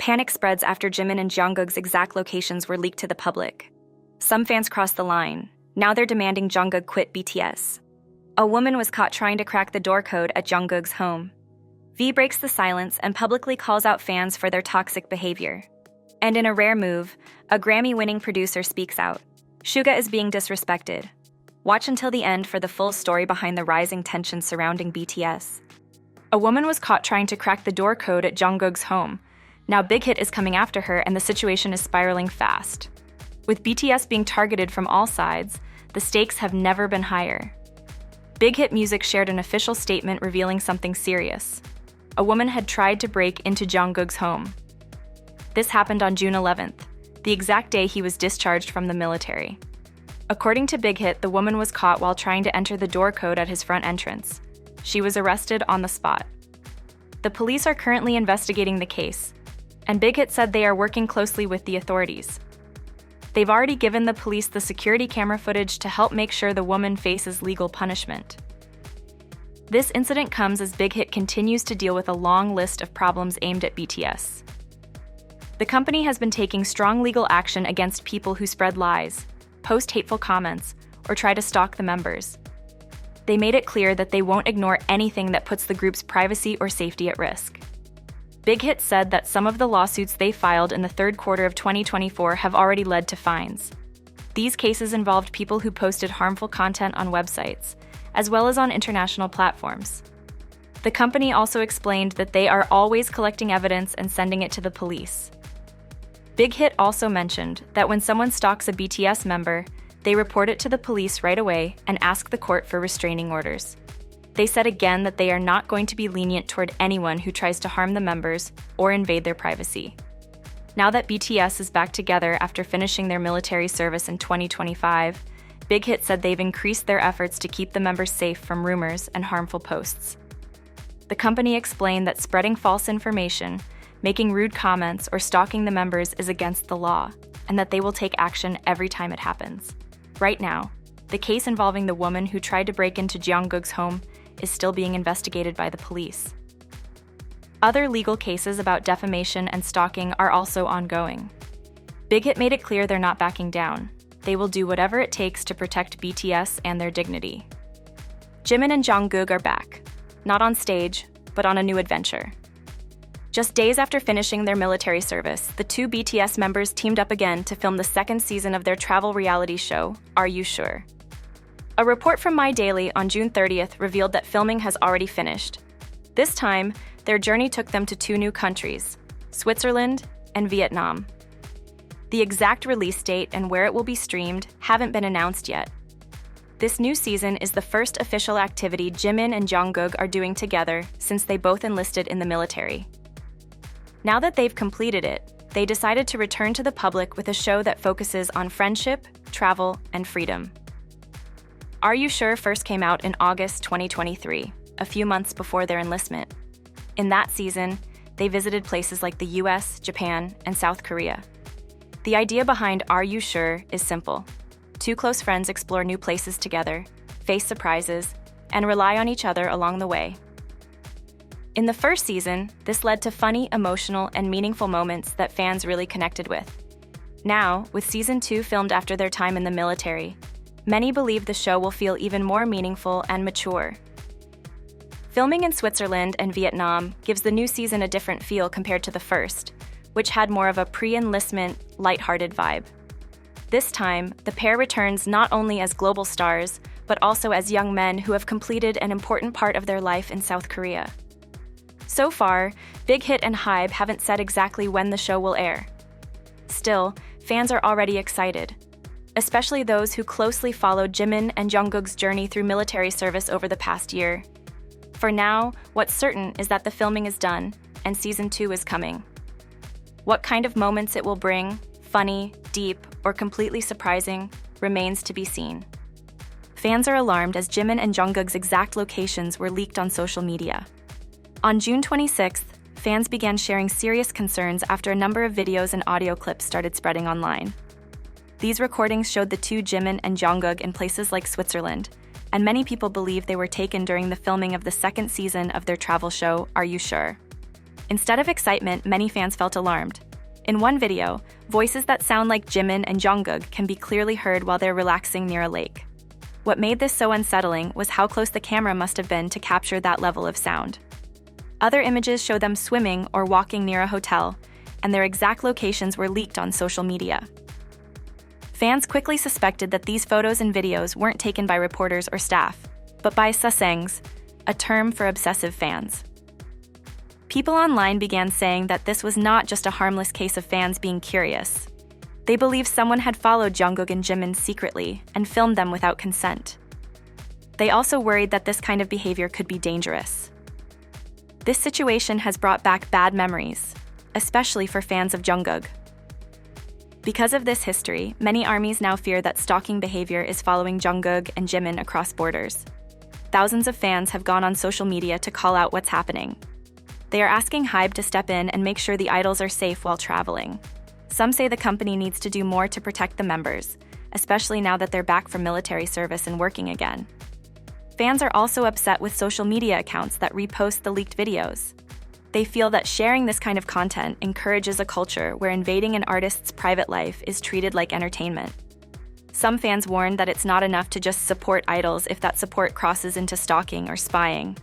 Panic spreads after Jimin and Jungkook's exact locations were leaked to the public. Some fans crossed the line. Now they're demanding Jungkook quit BTS. A woman was caught trying to crack the door code at Jungkook's home. V breaks the silence and publicly calls out fans for their toxic behavior. And in a rare move, a Grammy-winning producer speaks out. Suga is being disrespected. Watch until the end for the full story behind the rising tension surrounding BTS. A woman was caught trying to crack the door code at Jungkook's home. Now Big Hit is coming after her and the situation is spiraling fast. With BTS being targeted from all sides, the stakes have never been higher. Big Hit Music shared an official statement revealing something serious. A woman had tried to break into Jungkook's home. This happened on June 11th, the exact day he was discharged from the military. According to Big Hit, the woman was caught while trying to enter the door code at his front entrance. She was arrested on the spot. The police are currently investigating the case, and Big Hit said they are working closely with the authorities. They've already given the police the security camera footage to help make sure the woman faces legal punishment. This incident comes as Big Hit continues to deal with a long list of problems aimed at BTS. The company has been taking strong legal action against people who spread lies, post hateful comments, or try to stalk the members. They made it clear that they won't ignore anything that puts the group's privacy or safety at risk. Big Hit said that some of the lawsuits they filed in the third quarter of 2024 have already led to fines. These cases involved people who posted harmful content on websites, as well as on international platforms. The company also explained that they are always collecting evidence and sending it to the police. Big Hit also mentioned that when someone stalks a BTS member, they report it to the police right away and ask the court for restraining orders. They said again that they are not going to be lenient toward anyone who tries to harm the members or invade their privacy. Now that BTS is back together after finishing their military service in 2025, Big Hit said they've increased their efforts to keep the members safe from rumors and harmful posts. The company explained that spreading false information, making rude comments, or stalking the members is against the law, and that they will take action every time it happens. Right now, the case involving the woman who tried to break into Jungkook's home is still being investigated by the police. Other legal cases about defamation and stalking are also ongoing. Big Hit made it clear they're not backing down. They will do whatever it takes to protect BTS and their dignity. Jimin and Jungkook are back, not on stage, but on a new adventure. Just days after finishing their military service, the two BTS members teamed up again to film the second season of their travel reality show, Are You Sure? A report from My Daily on June 30th revealed that filming has already finished. This time, their journey took them to two new countries, Switzerland and Vietnam. The exact release date and where it will be streamed haven't been announced yet. This new season is the first official activity Jimin and Jungkook are doing together since they both enlisted in the military. Now that they've completed it, they decided to return to the public with a show that focuses on friendship, travel, and freedom. Are You Sure first came out in August 2023, a few months before their enlistment. In that season, they visited places like the US, Japan, and South Korea. The idea behind Are You Sure is simple. Two close friends explore new places together, face surprises, and rely on each other along the way. In the first season, this led to funny, emotional, and meaningful moments that fans really connected with. Now, with Season 2 filmed after their time in the military, many believe the show will feel even more meaningful and mature. Filming in Switzerland and Vietnam gives the new season a different feel compared to the first, which had more of a pre-enlistment, lighthearted vibe. This time, the pair returns not only as global stars, but also as young men who have completed an important part of their life in South Korea. So far, Big Hit and HYBE haven't said exactly when the show will air. Still, fans are already excited, especially those who closely followed Jimin and Jungkook's journey through military service over the past year. For now, what's certain is that the filming is done, and Season 2 is coming. What kind of moments it will bring, funny, deep, or completely surprising, remains to be seen. Fans are alarmed as Jimin and Jungkook's exact locations were leaked on social media. On June 26th, fans began sharing serious concerns after a number of videos and audio clips started spreading online. These recordings showed the two Jimin and Jungkook in places like Switzerland, and many people believe they were taken during the filming of the second season of their travel show, Are You Sure? Instead of excitement, many fans felt alarmed. In one video, voices that sound like Jimin and Jungkook can be clearly heard while they're relaxing near a lake. What made this so unsettling was how close the camera must have been to capture that level of sound. Other images show them swimming or walking near a hotel, and their exact locations were leaked on social media. Fans quickly suspected that these photos and videos weren't taken by reporters or staff, but by sasaengs, a term for obsessive fans. People online began saying that this was not just a harmless case of fans being curious. They believed someone had followed Jungkook and Jimin secretly and filmed them without consent. They also worried that this kind of behavior could be dangerous. This situation has brought back bad memories, especially for fans of Jungkook. Because of this history, many armies now fear that stalking behavior is following Jungkook and Jimin across borders. Thousands of fans have gone on social media to call out what's happening. They are asking HYBE to step in and make sure the idols are safe while traveling. Some say the company needs to do more to protect the members, especially now that they're back from military service and working again. Fans are also upset with social media accounts that repost the leaked videos. They feel that sharing this kind of content encourages a culture where invading an artist's private life is treated like entertainment. Some fans warn that it's not enough to just support idols if that support crosses into stalking or spying.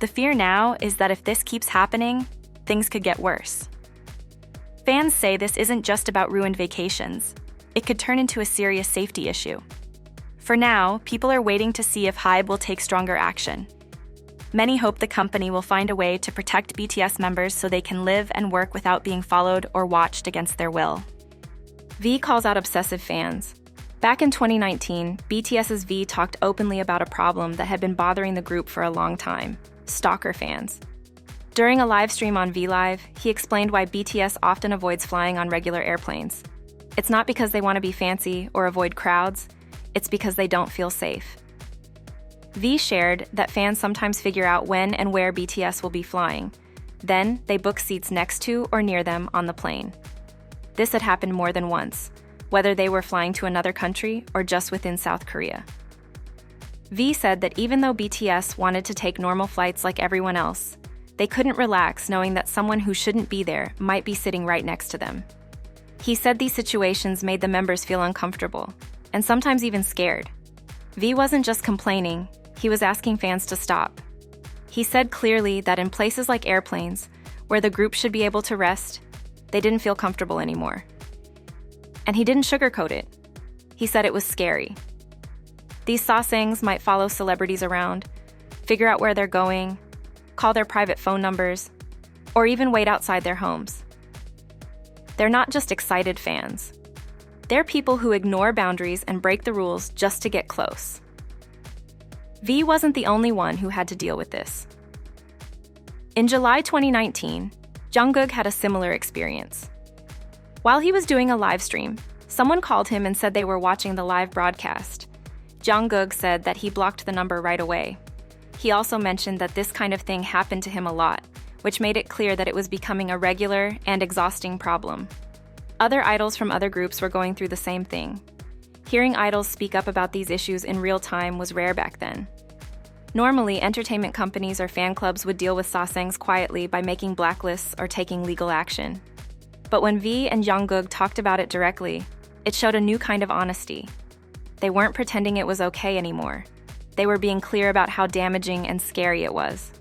The fear now is that if this keeps happening, things could get worse. Fans say this isn't just about ruined vacations. It could turn into a serious safety issue. For now, people are waiting to see if HYBE will take stronger action. Many hope the company will find a way to protect BTS members so they can live and work without being followed or watched against their will. V calls out obsessive fans. Back in 2019, BTS's V talked openly about a problem that had been bothering the group for a long time: stalker fans. During a live stream on V Live, he explained why BTS often avoids flying on regular airplanes. It's not because they want to be fancy or avoid crowds, it's because they don't feel safe. V shared that fans sometimes figure out when and where BTS will be flying. Then, they book seats next to or near them on the plane. This had happened more than once, whether they were flying to another country or just within South Korea. V said that even though BTS wanted to take normal flights like everyone else, they couldn't relax knowing that someone who shouldn't be there might be sitting right next to them. He said these situations made the members feel uncomfortable, and sometimes even scared. V wasn't just complaining, he was asking fans to stop. He said clearly that in places like airplanes, where the group should be able to rest, they didn't feel comfortable anymore. And he didn't sugarcoat it. He said it was scary. These sasaengs might follow celebrities around, figure out where they're going, call their private phone numbers, or even wait outside their homes. They're not just excited fans. They're people who ignore boundaries and break the rules just to get close. V wasn't the only one who had to deal with this. In July 2019, Jungkook had a similar experience. While he was doing a live stream, someone called him and said they were watching the live broadcast. Jungkook said that he blocked the number right away. He also mentioned that this kind of thing happened to him a lot, which made it clear that it was becoming a regular and exhausting problem. Other idols from other groups were going through the same thing. Hearing idols speak up about these issues in real time was rare back then. Normally, entertainment companies or fan clubs would deal with sasaengs quietly by making blacklists or taking legal action. But when V and Jungkook talked about it directly, it showed a new kind of honesty. They weren't pretending it was okay anymore. They were being clear about how damaging and scary it was.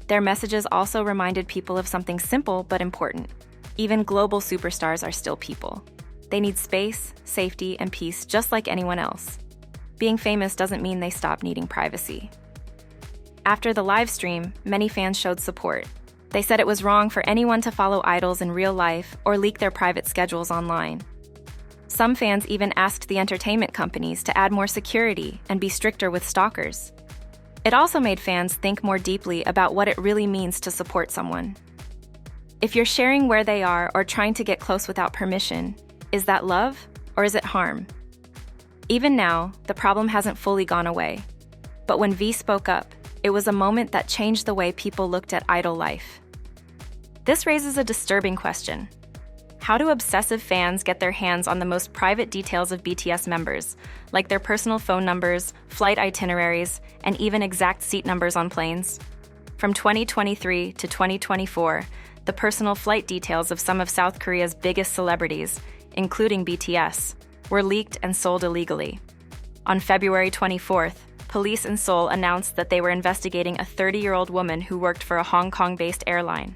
Their messages also reminded people of something simple but important. Even global superstars are still people. They need space, safety, and peace just like anyone else. Being famous doesn't mean they stop needing privacy. After the live stream, many fans showed support. They said it was wrong for anyone to follow idols in real life or leak their private schedules online. Some fans even asked the entertainment companies to add more security and be stricter with stalkers. It also made fans think more deeply about what it really means to support someone. If you're sharing where they are or trying to get close without permission, is that love or is it harm? Even now, the problem hasn't fully gone away. But when V spoke up, it was a moment that changed the way people looked at idol life. This raises a disturbing question. How do obsessive fans get their hands on the most private details of BTS members, like their personal phone numbers, flight itineraries, and even exact seat numbers on planes? From 2023 to 2024, the personal flight details of some of South Korea's biggest celebrities, including BTS, were leaked and sold illegally. On February 24th, police in Seoul announced that they were investigating a 30-year-old woman who worked for a Hong Kong-based airline.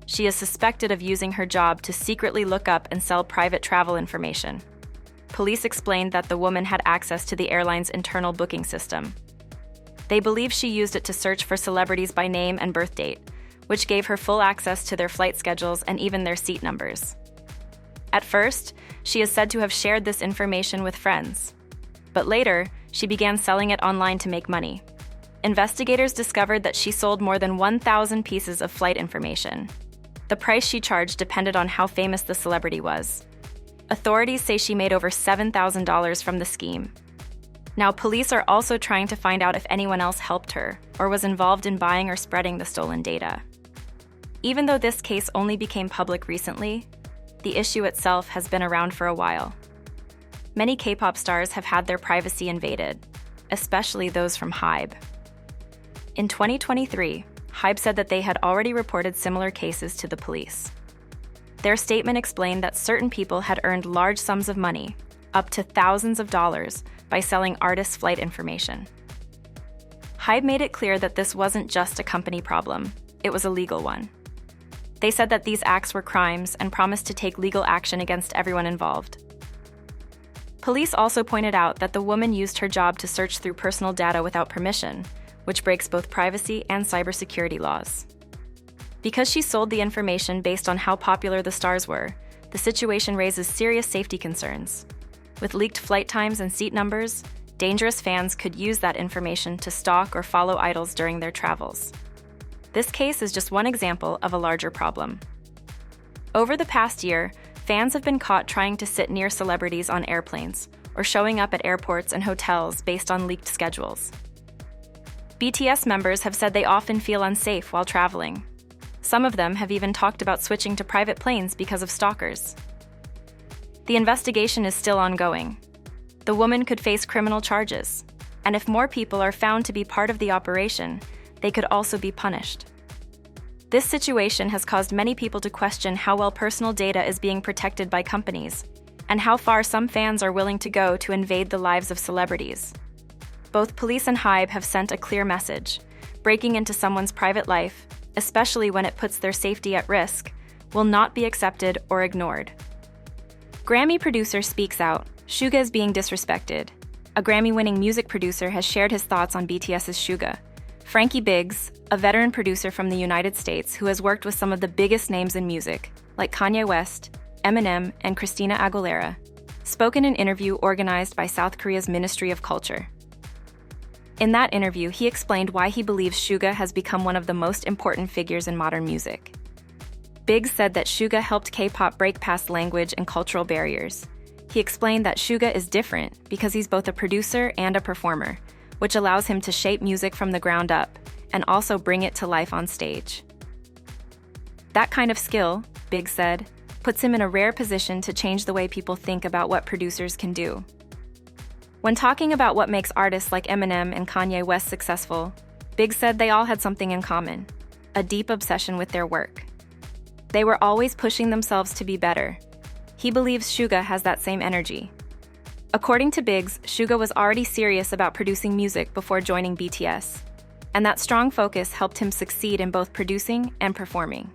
She is suspected of using her job to secretly look up and sell private travel information. Police explained that the woman had access to the airline's internal booking system. They believe she used it to search for celebrities by name and birth date, which gave her full access to their flight schedules and even their seat numbers. At first, she is said to have shared this information with friends. But later, she began selling it online to make money. Investigators discovered that she sold more than 1,000 pieces of flight information. The price she charged depended on how famous the celebrity was. Authorities say she made over $7,000 from the scheme. Now, police are also trying to find out if anyone else helped her or was involved in buying or spreading the stolen data. Even though this case only became public recently, the issue itself has been around for a while. Many K-pop stars have had their privacy invaded, especially those from HYBE. In 2023, HYBE said that they had already reported similar cases to the police. Their statement explained that certain people had earned large sums of money, up to thousands of dollars, by selling artists' flight information. HYBE made it clear that this wasn't just a company problem, it was a legal one. They said that these acts were crimes and promised to take legal action against everyone involved. Police also pointed out that the woman used her job to search through personal data without permission, which breaks both privacy and cybersecurity laws. Because she sold the information based on how popular the stars were, the situation raises serious safety concerns. With leaked flight times and seat numbers, dangerous fans could use that information to stalk or follow idols during their travels. This case is just one example of a larger problem. Over the past year, fans have been caught trying to sit near celebrities on airplanes or showing up at airports and hotels based on leaked schedules. BTS members have said they often feel unsafe while traveling. Some of them have even talked about switching to private planes because of stalkers. The investigation is still ongoing. The woman could face criminal charges, and if more people are found to be part of the operation, they could also be punished. This situation has caused many people to question how well personal data is being protected by companies, and how far some fans are willing to go to invade the lives of celebrities. Both police and HYBE have sent a clear message: breaking into someone's private life, especially when it puts their safety at risk, will not be accepted or ignored. Grammy producer speaks out. Suga is being disrespected. A Grammy-winning music producer has shared his thoughts on BTS's Suga. Frankie Biggs, a veteran producer from the United States who has worked with some of the biggest names in music, like Kanye West, Eminem, and Christina Aguilera, spoke in an interview organized by South Korea's Ministry of Culture. In that interview, he explained why he believes Suga has become one of the most important figures in modern music. Biggs said that Suga helped K-pop break past language and cultural barriers. He explained that Suga is different because he's both a producer and a performer, which allows him to shape music from the ground up and also bring it to life on stage. That kind of skill, Biggs said, puts him in a rare position to change the way people think about what producers can do. When talking about what makes artists like Eminem and Kanye West successful, Biggs said they all had something in common: a deep obsession with their work. They were always pushing themselves to be better. He believes Suga has that same energy. According to Biggs, Suga was already serious about producing music before joining BTS, and that strong focus helped him succeed in both producing and performing.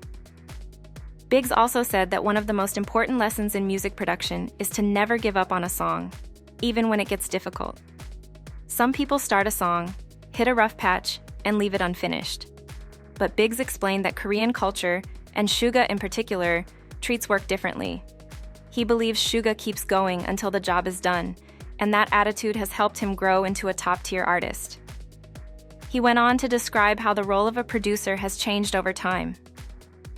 Biggs also said that one of the most important lessons in music production is to never give up on a song, even when it gets difficult. Some people start a song, hit a rough patch, and leave it unfinished. But Biggs explained that Korean culture, and Suga in particular, treats work differently. He believes Suga keeps going until the job is done, and that attitude has helped him grow into a top-tier artist. He went on to describe how the role of a producer has changed over time.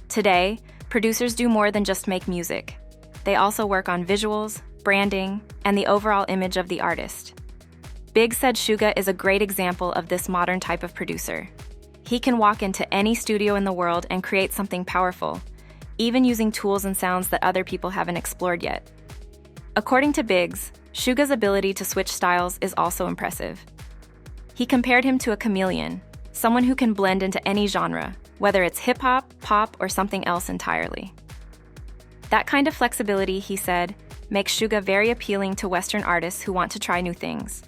Today, producers do more than just make music. They also work on visuals, branding, and the overall image of the artist. Biggs said Suga is a great example of this modern type of producer. He can walk into any studio in the world and create something powerful, even using tools and sounds that other people haven't explored yet. According to Biggs, Suga's ability to switch styles is also impressive. He compared him to a chameleon, someone who can blend into any genre, whether it's hip-hop, pop, or something else entirely. That kind of flexibility, he said, makes Suga very appealing to Western artists who want to try new things.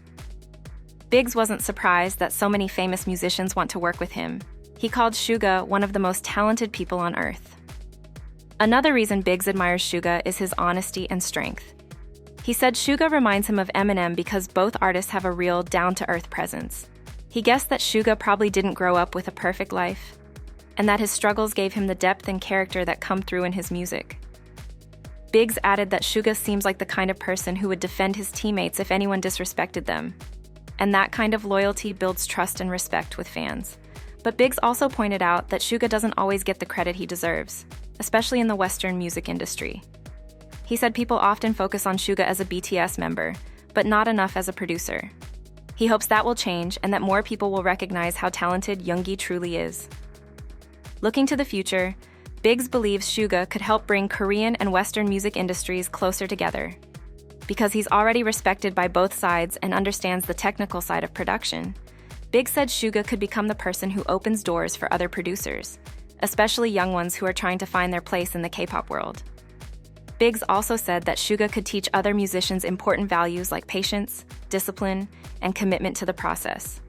Biggs wasn't surprised that so many famous musicians want to work with him. He called Suga one of the most talented people on earth. Another reason Biggs admires Suga is his honesty and strength. He said Suga reminds him of Eminem because both artists have a real, down-to-earth presence. He guessed that Suga probably didn't grow up with a perfect life, and that his struggles gave him the depth and character that come through in his music. Biggs added that Suga seems like the kind of person who would defend his teammates if anyone disrespected them, and that kind of loyalty builds trust and respect with fans. But Biggs also pointed out that Suga doesn't always get the credit he deserves, especially in the Western music industry. He said people often focus on Suga as a BTS member, but not enough as a producer. He hopes that will change and that more people will recognize how talented Yoongi truly is. Looking to the future, Biggs believes Suga could help bring Korean and Western music industries closer together. Because he's already respected by both sides and understands the technical side of production, Biggs said Suga could become the person who opens doors for other producers, especially young ones who are trying to find their place in the K-pop world. Biggs also said that Suga could teach other musicians important values like patience, discipline, and commitment to the process.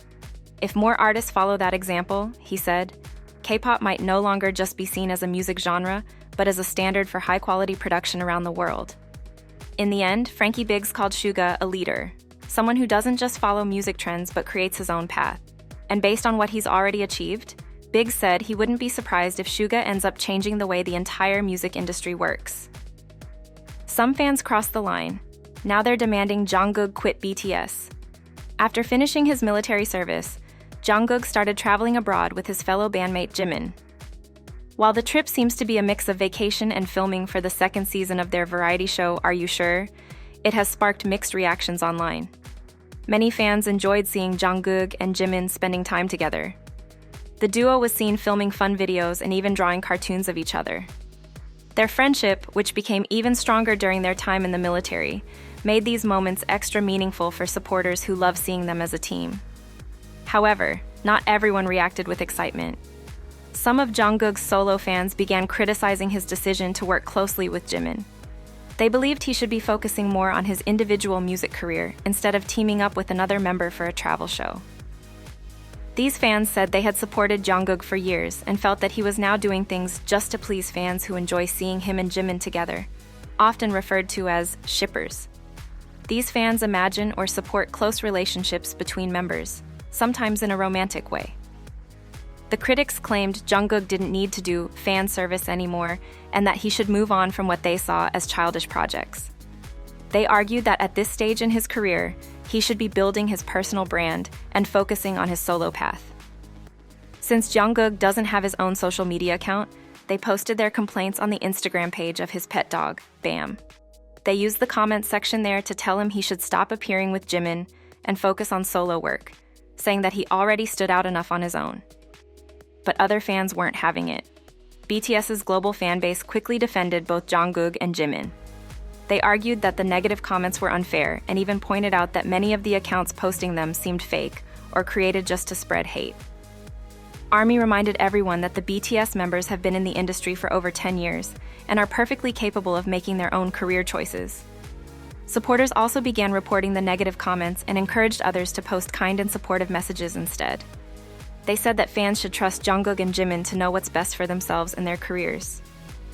If more artists follow that example, he said, K-pop might no longer just be seen as a music genre, but as a standard for high-quality production around the world. In the end, Frankie Biggs called Suga a leader, someone who doesn't just follow music trends but creates his own path. And based on what he's already achieved, Biggs said he wouldn't be surprised if Suga ends up changing the way the entire music industry works. Some fans crossed the line. Now they're demanding Jungkook quit BTS. After finishing his military service, Jungkook started traveling abroad with his fellow bandmate Jimin. While the trip seems to be a mix of vacation and filming for the second season of their variety show Are You Sure?, it has sparked mixed reactions online. Many fans enjoyed seeing Jungkook and Jimin spending time together. The duo was seen filming fun videos and even drawing cartoons of each other. Their friendship, which became even stronger during their time in the military, made these moments extra meaningful for supporters who love seeing them as a team. However, not everyone reacted with excitement. Some of Jungkook's solo fans began criticizing his decision to work closely with Jimin. They believed he should be focusing more on his individual music career instead of teaming up with another member for a travel show. These fans said they had supported Jungkook for years and felt that he was now doing things just to please fans who enjoy seeing him and Jimin together, often referred to as shippers. These fans imagine or support close relationships between members, sometimes in a romantic way. The critics claimed Jungkook didn't need to do fan service anymore and that he should move on from what they saw as childish projects. They argued that at this stage in his career, he should be building his personal brand and focusing on his solo path. Since Jungkook doesn't have his own social media account, they posted their complaints on the Instagram page of his pet dog, Bam. They used the comments section there to tell him he should stop appearing with Jimin and focus on solo work, saying that he already stood out enough on his own. But other fans weren't having it. BTS's global fanbase quickly defended both Jungkook and Jimin. They argued that the negative comments were unfair and even pointed out that many of the accounts posting them seemed fake or created just to spread hate. ARMY reminded everyone that the BTS members have been in the industry for over 10 years and are perfectly capable of making their own career choices. Supporters also began reporting the negative comments and encouraged others to post kind and supportive messages instead. They said that fans should trust Jungkook and Jimin to know what's best for themselves and their careers.